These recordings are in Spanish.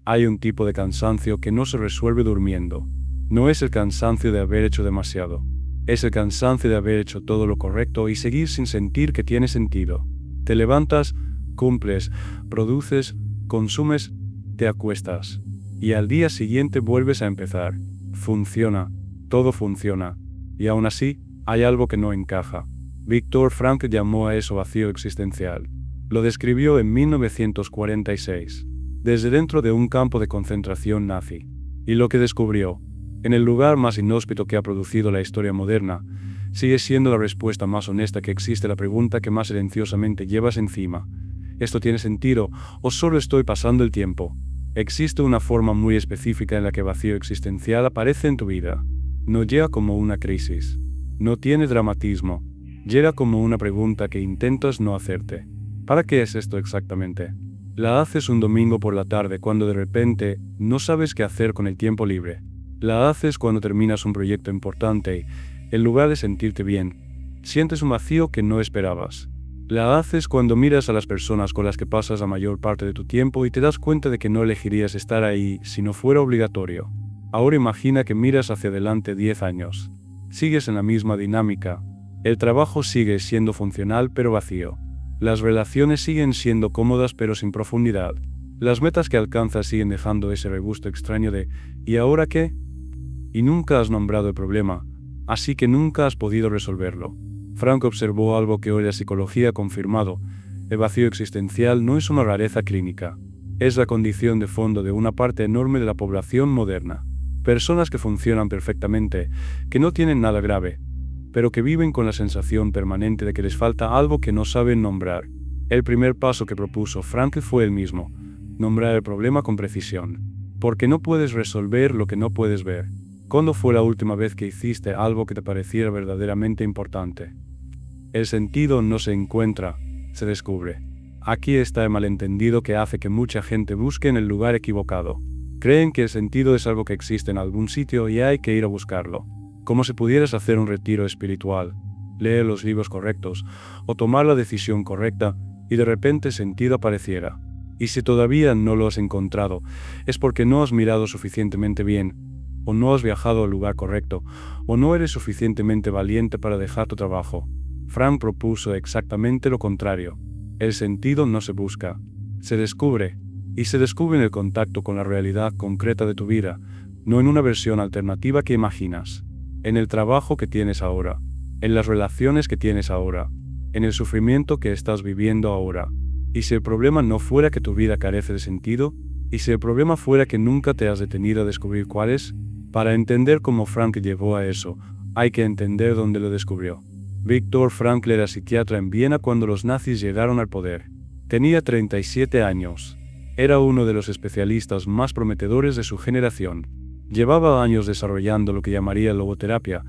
Hay un tipo de cansancio que no se resuelve durmiendo. No es el cansancio de haber hecho demasiado. Es el cansancio de haber hecho todo lo correcto y seguir sin sentir que tiene sentido. Te levantas, cumples, produces, consumes, te acuestas. Y al día siguiente vuelves a empezar. Funciona. Todo funciona. Y aún así, hay algo que no encaja. Viktor Frankl llamó a eso vacío existencial. Lo describió en 1946, desde dentro de un campo de concentración nazi. Y lo que descubrió, en el lugar más inhóspito que ha producido la historia moderna, sigue siendo la respuesta más honesta que existe a la pregunta que más silenciosamente llevas encima. ¿Esto tiene sentido o solo estoy pasando el tiempo? Existe una forma muy específica en la que vacío existencial aparece en tu vida. No llega como una crisis. No tiene dramatismo. Llega como una pregunta que intentas no hacerte. ¿Para qué es esto exactamente? La haces un domingo por la tarde cuando de repente no sabes qué hacer con el tiempo libre. La haces cuando terminas un proyecto importante y, en lugar de sentirte bien, sientes un vacío que no esperabas. La haces cuando miras a las personas con las que pasas la mayor parte de tu tiempo y te das cuenta de que no elegirías estar ahí si no fuera obligatorio. Ahora imagina que miras hacia adelante 10 años. Sigues en la misma dinámica. El trabajo sigue siendo funcional pero vacío. Las relaciones siguen siendo cómodas pero sin profundidad. Las metas que alcanzas siguen dejando ese regusto extraño de ¿y ahora qué? Y nunca has nombrado el problema, así que nunca has podido resolverlo. Frank observó algo que hoy la psicología ha confirmado. El vacío existencial no es una rareza clínica. Es la condición de fondo de una parte enorme de la población moderna. Personas que funcionan perfectamente, que no tienen nada grave, pero que viven con la sensación permanente de que les falta algo que no saben nombrar. El primer paso que propuso Frankl fue el mismo: nombrar el problema con precisión. Porque no puedes resolver lo que no puedes ver. ¿Cuándo fue la última vez que hiciste algo que te pareciera verdaderamente importante? El sentido no se encuentra, se descubre. Aquí está el malentendido que hace que mucha gente busque en el lugar equivocado. Creen que el sentido es algo que existe en algún sitio y hay que ir a buscarlo. Como si pudieras hacer un retiro espiritual, leer los libros correctos o tomar la decisión correcta y de repente sentido apareciera. Y si todavía no lo has encontrado, es porque no has mirado suficientemente bien, o no has viajado al lugar correcto, o no eres suficientemente valiente para dejar tu trabajo. Frank propuso exactamente lo contrario. El sentido no se busca, se descubre, y se descubre en el contacto con la realidad concreta de tu vida, no en una versión alternativa que imaginas. En el trabajo que tienes ahora, en las relaciones que tienes ahora, en el sufrimiento que estás viviendo ahora. Y si el problema no fuera que tu vida carece de sentido, y si el problema fuera que nunca te has detenido a descubrir cuál es, para entender cómo Frankl llegó a eso, hay que entender dónde lo descubrió. Viktor Frankl era psiquiatra en Viena cuando los nazis llegaron al poder. Tenía 37 años. Era uno de los especialistas más prometedores de su generación. Llevaba años desarrollando lo que llamaría logoterapia,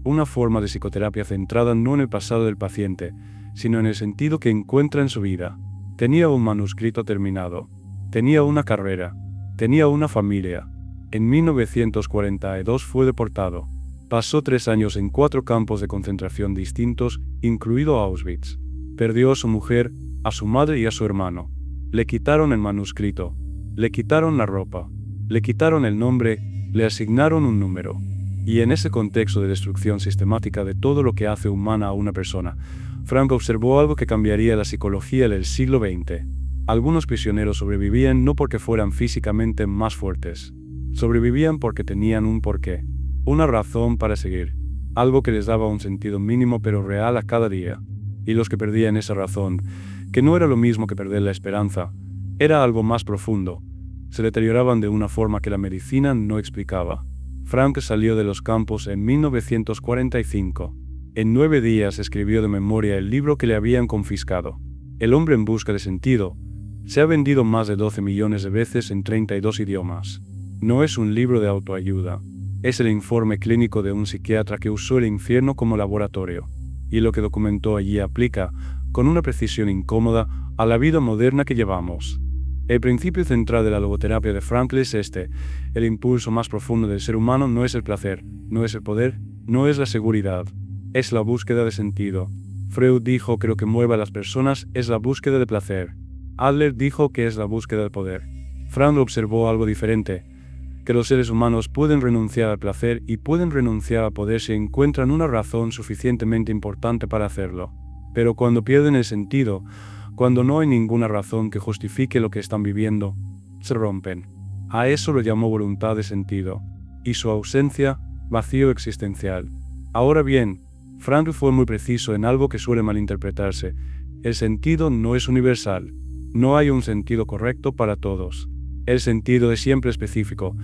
una forma de psicoterapia centrada no en el pasado del paciente, sino en el sentido que encuentra en su vida. Tenía un manuscrito terminado. Tenía una carrera. Tenía una familia. En 1942 fue deportado. Pasó 3 años en 4 campos de concentración distintos, incluido Auschwitz. Perdió a su mujer, a su madre y a su hermano. Le quitaron el manuscrito. Le quitaron la ropa. Le quitaron el nombre. Le asignaron un número. Y en ese contexto de destrucción sistemática de todo lo que hace humana a una persona, Frank observó algo que cambiaría la psicología del siglo XX. Algunos prisioneros sobrevivían no porque fueran físicamente más fuertes. Sobrevivían porque tenían un porqué, una razón para seguir, algo que les daba un sentido mínimo pero real a cada día. Y los que perdían esa razón, que no era lo mismo que perder la esperanza, era algo más profundo, se deterioraban de una forma que la medicina no explicaba. Frank salió de los campos en 1945. En 9 días escribió de memoria el libro que le habían confiscado. El hombre en busca de sentido. Se ha vendido más de 12 millones de veces en 32 idiomas. No es un libro de autoayuda. Es el informe clínico de un psiquiatra que usó el infierno como laboratorio. Y lo que documentó allí aplica, con una precisión incómoda, a la vida moderna que llevamos. El principio central de la logoterapia de Frankl es este: el impulso más profundo del ser humano no es el placer, no es el poder, no es la seguridad, es la búsqueda de sentido. Freud dijo que lo que mueve a las personas es la búsqueda de placer. Adler dijo que es la búsqueda del poder. Frank observó algo diferente, que los seres humanos pueden renunciar al placer y pueden renunciar al poder si encuentran una razón suficientemente importante para hacerlo. Pero cuando pierden el sentido, cuando no hay ninguna razón que justifique lo que están viviendo, se rompen. A eso lo llamó voluntad de sentido, y su ausencia, vacío existencial. Ahora bien, Frank fue muy preciso en algo que suele malinterpretarse. El sentido no es universal. No hay un sentido correcto para todos. El sentido es siempre específico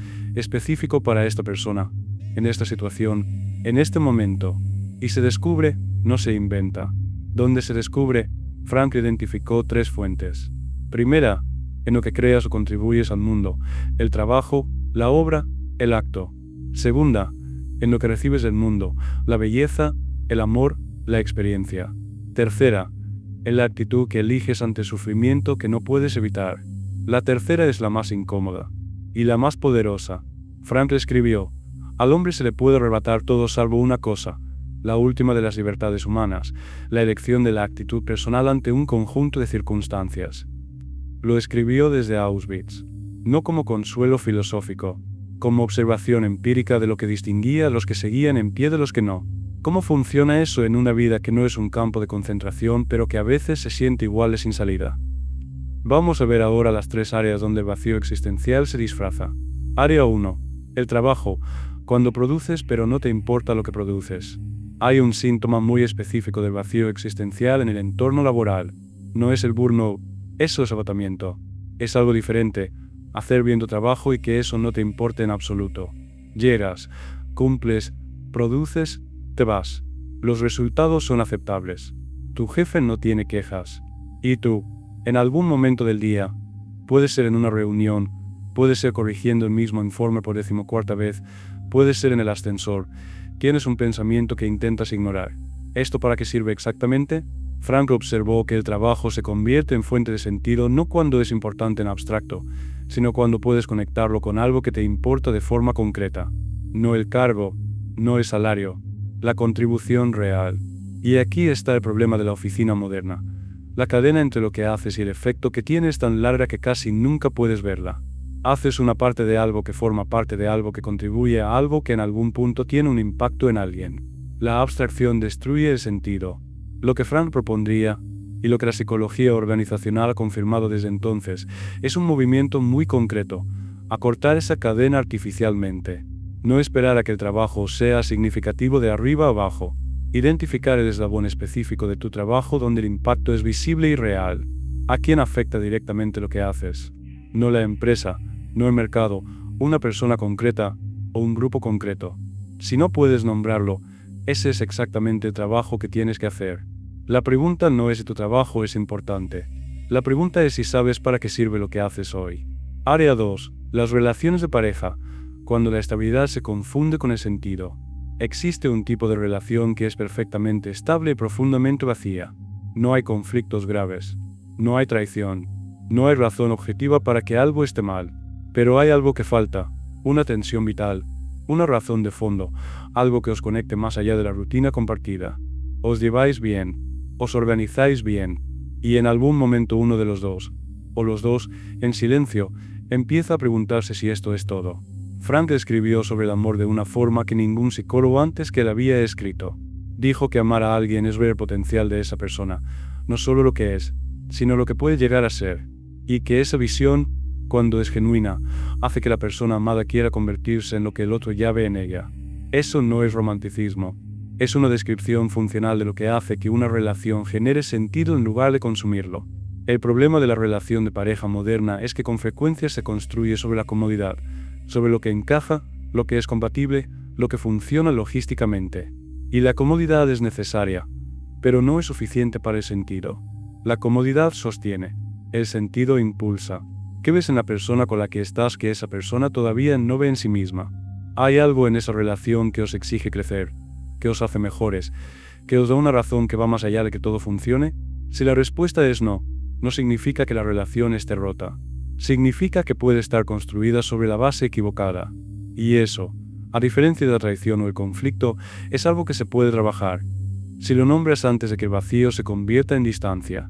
para esta persona, en esta situación, en este momento. Y se descubre, no se inventa. Donde se descubre, Frank identificó 3 fuentes. Primera, en lo que creas o contribuyes al mundo, el trabajo, la obra, el acto. Segunda, en lo que recibes del mundo, la belleza, el amor, la experiencia. Tercera, en la actitud que eliges ante el sufrimiento que no puedes evitar. La tercera es la más incómoda y la más poderosa. Frank escribió: al hombre se le puede arrebatar todo salvo una cosa, la última de las libertades humanas, la elección de la actitud personal ante un conjunto de circunstancias. Lo escribió desde Auschwitz, no como consuelo filosófico, como observación empírica de lo que distinguía a los que seguían en pie de los que no. ¿Cómo funciona eso en una vida que no es un campo de concentración pero que a veces se siente igual de sin salida? Vamos a ver ahora las 3 áreas donde el vacío existencial se disfraza. Área 1. El trabajo, cuando produces pero no te importa lo que produces. Hay un síntoma muy específico del vacío existencial en el entorno laboral. No es el burnout, eso es agotamiento. Es algo diferente, hacer bien tu trabajo y que eso no te importe en absoluto. Llegas, cumples, produces, te vas. Los resultados son aceptables. Tu jefe no tiene quejas. Y tú, en algún momento del día, puede ser en una reunión, puede ser corrigiendo el mismo informe por 14ª vez, puede ser en el ascensor, tienes un pensamiento que intentas ignorar. ¿Esto para qué sirve exactamente? Frank observó que el trabajo se convierte en fuente de sentido no cuando es importante en abstracto, sino cuando puedes conectarlo con algo que te importa de forma concreta. No el cargo, no el salario, la contribución real. Y aquí está el problema de la oficina moderna. La cadena entre lo que haces y el efecto que tiene es tan larga que casi nunca puedes verla. Haces una parte de algo que forma parte de algo que contribuye a algo que en algún punto tiene un impacto en alguien. La abstracción destruye el sentido. Lo que Frank propondría, y lo que la psicología organizacional ha confirmado desde entonces, es un movimiento muy concreto, acortar esa cadena artificialmente. No esperar a que el trabajo sea significativo de arriba a abajo. Identificar el eslabón específico de tu trabajo donde el impacto es visible y real. ¿A quién afecta directamente lo que haces? No la empresa, no el mercado, una persona concreta o un grupo concreto. Si no puedes nombrarlo, ese es exactamente el trabajo que tienes que hacer. La pregunta no es si tu trabajo es importante. La pregunta es si sabes para qué sirve lo que haces hoy. Área 2. Las relaciones de pareja, cuando la estabilidad se confunde con el sentido. Existe un tipo de relación que es perfectamente estable y profundamente vacía. No hay conflictos graves. No hay traición. No hay razón objetiva para que algo esté mal. Pero hay algo que falta. Una tensión vital. Una razón de fondo. Algo que os conecte más allá de la rutina compartida. Os lleváis bien. Os organizáis bien. Y en algún momento uno de los dos, o los dos, en silencio, empieza a preguntarse si esto es todo. Frank escribió sobre el amor de una forma que ningún psicólogo antes que él había escrito. Dijo que amar a alguien es ver el potencial de esa persona, no solo lo que es, sino lo que puede llegar a ser. Y que esa visión, cuando es genuina, hace que la persona amada quiera convertirse en lo que el otro ya ve en ella. Eso no es romanticismo. Es una descripción funcional de lo que hace que una relación genere sentido en lugar de consumirlo. El problema de la relación de pareja moderna es que con frecuencia se construye sobre la comodidad, sobre lo que encaja, lo que es compatible, lo que funciona logísticamente. Y la comodidad es necesaria, pero no es suficiente para el sentido. La comodidad sostiene, el sentido impulsa. ¿Qué ves en la persona con la que estás que esa persona todavía no ve en sí misma? ¿Hay algo en esa relación que os exige crecer, que os hace mejores, que os da una razón que va más allá de que todo funcione? Si la respuesta es no, no significa que la relación esté rota. Significa que puede estar construida sobre la base equivocada. Y eso, a diferencia de la traición o el conflicto, es algo que se puede trabajar, si lo nombras antes de que el vacío se convierta en distancia.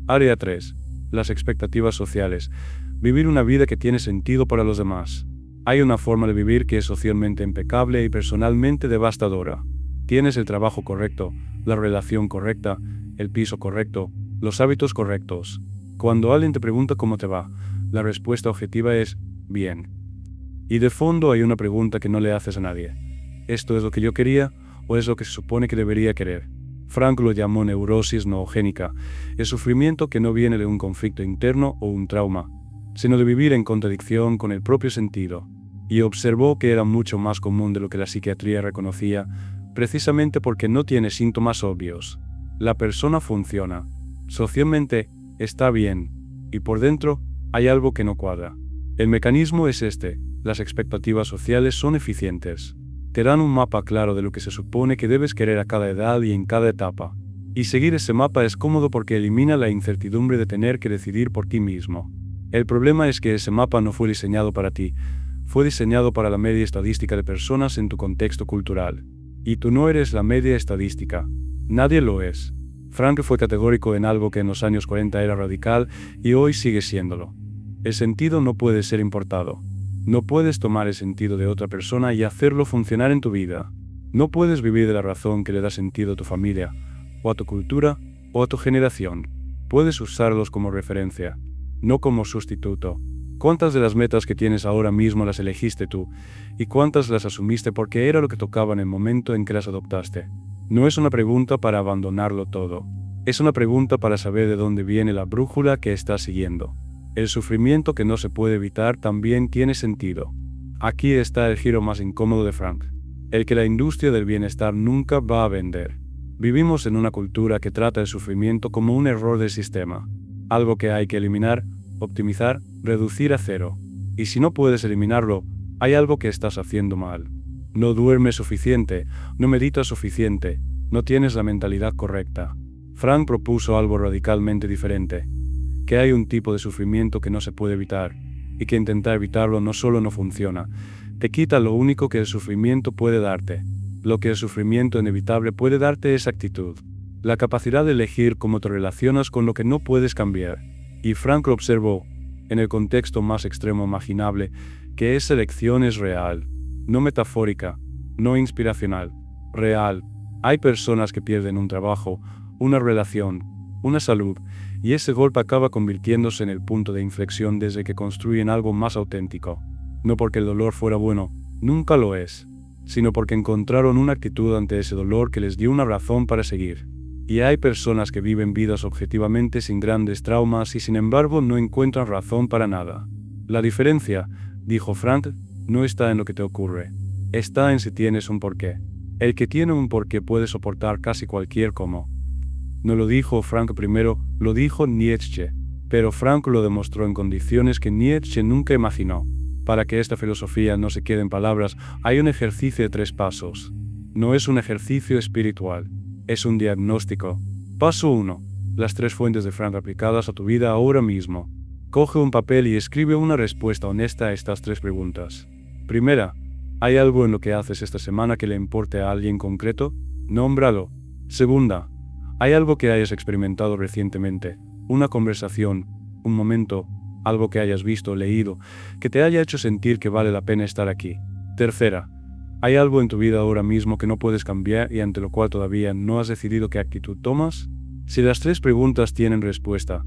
Área 3. Las expectativas sociales. Vivir una vida que tiene sentido para los demás. Hay una forma de vivir que es socialmente impecable y personalmente devastadora. Tienes el trabajo correcto, la relación correcta, el piso correcto, los hábitos correctos. Cuando alguien te pregunta cómo te va, la respuesta objetiva es, bien. Y de fondo hay una pregunta que no le haces a nadie. ¿Esto es lo que yo quería o es lo que se supone que debería querer? Frank lo llamó neurosis noogénica, el sufrimiento que no viene de un conflicto interno o un trauma, sino de vivir en contradicción con el propio sentido. Y observó que era mucho más común de lo que la psiquiatría reconocía, precisamente porque no tiene síntomas obvios. La persona funciona. Socialmente, está bien. Y por dentro, hay algo que no cuadra. El mecanismo es este: las expectativas sociales son eficientes. Te dan un mapa claro de lo que se supone que debes querer a cada edad y en cada etapa. Y seguir ese mapa es cómodo porque elimina la incertidumbre de tener que decidir por ti mismo. El problema es que ese mapa no fue diseñado para ti, fue diseñado para la media estadística de personas en tu contexto cultural. Y tú no eres la media estadística. Nadie lo es. Frank fue categórico en algo que en los años 40 era radical y hoy sigue siéndolo. El sentido no puede ser importado. No puedes tomar el sentido de otra persona y hacerlo funcionar en tu vida. No puedes vivir de la razón que le da sentido a tu familia, o a tu cultura, o a tu generación. Puedes usarlos como referencia, no como sustituto. ¿Cuántas de las metas que tienes ahora mismo las elegiste tú? ¿Y cuántas las asumiste porque era lo que tocaba en el momento en que las adoptaste? No es una pregunta para abandonarlo todo. Es una pregunta para saber de dónde viene la brújula que estás siguiendo. El sufrimiento que no se puede evitar también tiene sentido. Aquí está el giro más incómodo de Frank. El que la industria del bienestar nunca va a vender. Vivimos en una cultura que trata el sufrimiento como un error del sistema. Algo que hay que eliminar, optimizar, reducir a cero. Y si no puedes eliminarlo, hay algo que estás haciendo mal. No duermes suficiente, no meditas suficiente, no tienes la mentalidad correcta. Frank propuso algo radicalmente diferente. Que hay un tipo de sufrimiento que no se puede evitar, y que intentar evitarlo no solo no funciona, te quita lo único que el sufrimiento puede darte. Lo que el sufrimiento inevitable puede darte es actitud, la capacidad de elegir cómo te relacionas con lo que no puedes cambiar. Y Frank lo observó, en el contexto más extremo imaginable, que esa elección es real, no metafórica, no inspiracional, real. Hay personas que pierden un trabajo, una relación, una salud, y ese golpe acaba convirtiéndose en el punto de inflexión desde que construyen algo más auténtico. No porque el dolor fuera bueno, nunca lo es, sino porque encontraron una actitud ante ese dolor que les dio una razón para seguir. Y hay personas que viven vidas objetivamente sin grandes traumas y sin embargo no encuentran razón para nada. La diferencia, dijo Frank, no está en lo que te ocurre, está en si tienes un porqué. El que tiene un porqué puede soportar casi cualquier cómo. No lo dijo Frank primero, lo dijo Nietzsche, pero Frank lo demostró en condiciones que Nietzsche nunca imaginó. Para que esta filosofía no se quede en palabras, hay un ejercicio de 3 pasos. No es un ejercicio espiritual, es un diagnóstico. Paso 1. Las 3 fuentes de Frank aplicadas a tu vida ahora mismo. Coge un papel y escribe una respuesta honesta a estas 3 preguntas. Primera, ¿hay algo en lo que haces esta semana que le importe a alguien concreto? Nómbralo. Segunda, ¿hay algo que hayas experimentado recientemente? Una conversación, un momento, algo que hayas visto o leído, que te haya hecho sentir que vale la pena estar aquí. Tercera, ¿hay algo en tu vida ahora mismo que no puedes cambiar y ante lo cual todavía no has decidido qué actitud tomas? Si las 3 preguntas tienen respuesta,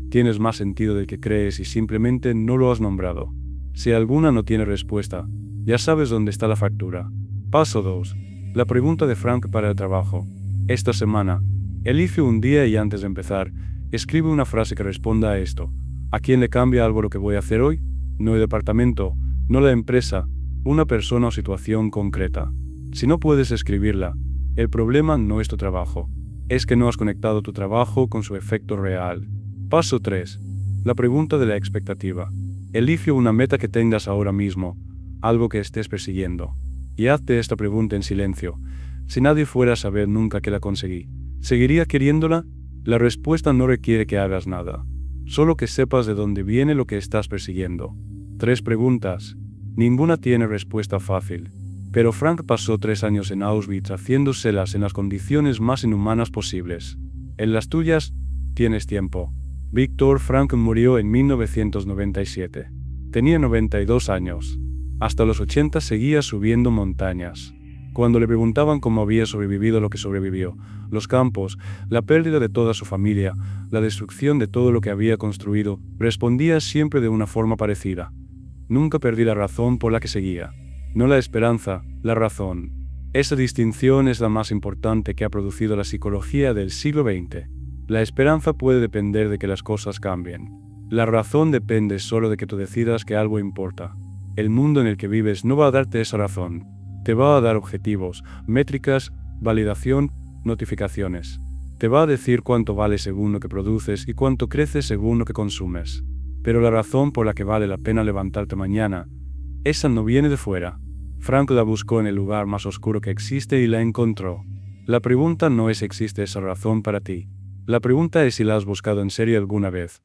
tienes más sentido del que crees y simplemente no lo has nombrado. Si alguna no tiene respuesta, ya sabes dónde está la fractura. Paso 2. La pregunta de Frank para el trabajo. Esta semana, elige un día y antes de empezar, escribe una frase que responda a esto. ¿A quién le cambia algo lo que voy a hacer hoy? No el departamento, no la empresa, una persona o situación concreta. Si no puedes escribirla, el problema no es tu trabajo. Es que no has conectado tu trabajo con su efecto real. Paso 3. La pregunta de la expectativa. Elige una meta que tengas ahora mismo, algo que estés persiguiendo. Y hazte esta pregunta en silencio. Si nadie fuera a saber nunca que la conseguí, ¿seguiría queriéndola? La respuesta no requiere que hagas nada. Solo que sepas de dónde viene lo que estás persiguiendo. 3 preguntas. Ninguna tiene respuesta fácil. Pero Frank pasó 3 años en Auschwitz haciéndoselas en las condiciones más inhumanas posibles. En las tuyas, tienes tiempo. Viktor Frankl murió en 1997. Tenía 92 años. Hasta los 80 seguía subiendo montañas. Cuando le preguntaban cómo había sobrevivido lo que sobrevivió, los campos, la pérdida de toda su familia, la destrucción de todo lo que había construido, respondía siempre de una forma parecida. Nunca perdí la razón por la que seguía. No la esperanza, la razón. Esa distinción es la más importante que ha producido la psicología del siglo XX. La esperanza puede depender de que las cosas cambien. La razón depende solo de que tú decidas que algo importa. El mundo en el que vives no va a darte esa razón. Te va a dar objetivos, métricas, validación, notificaciones. Te va a decir cuánto vale según lo que produces y cuánto creces según lo que consumes. Pero la razón por la que vale la pena levantarte mañana, esa no viene de fuera. Frankl la buscó en el lugar más oscuro que existe y la encontró. La pregunta no es si existe esa razón para ti. La pregunta es si la has buscado en serio alguna vez.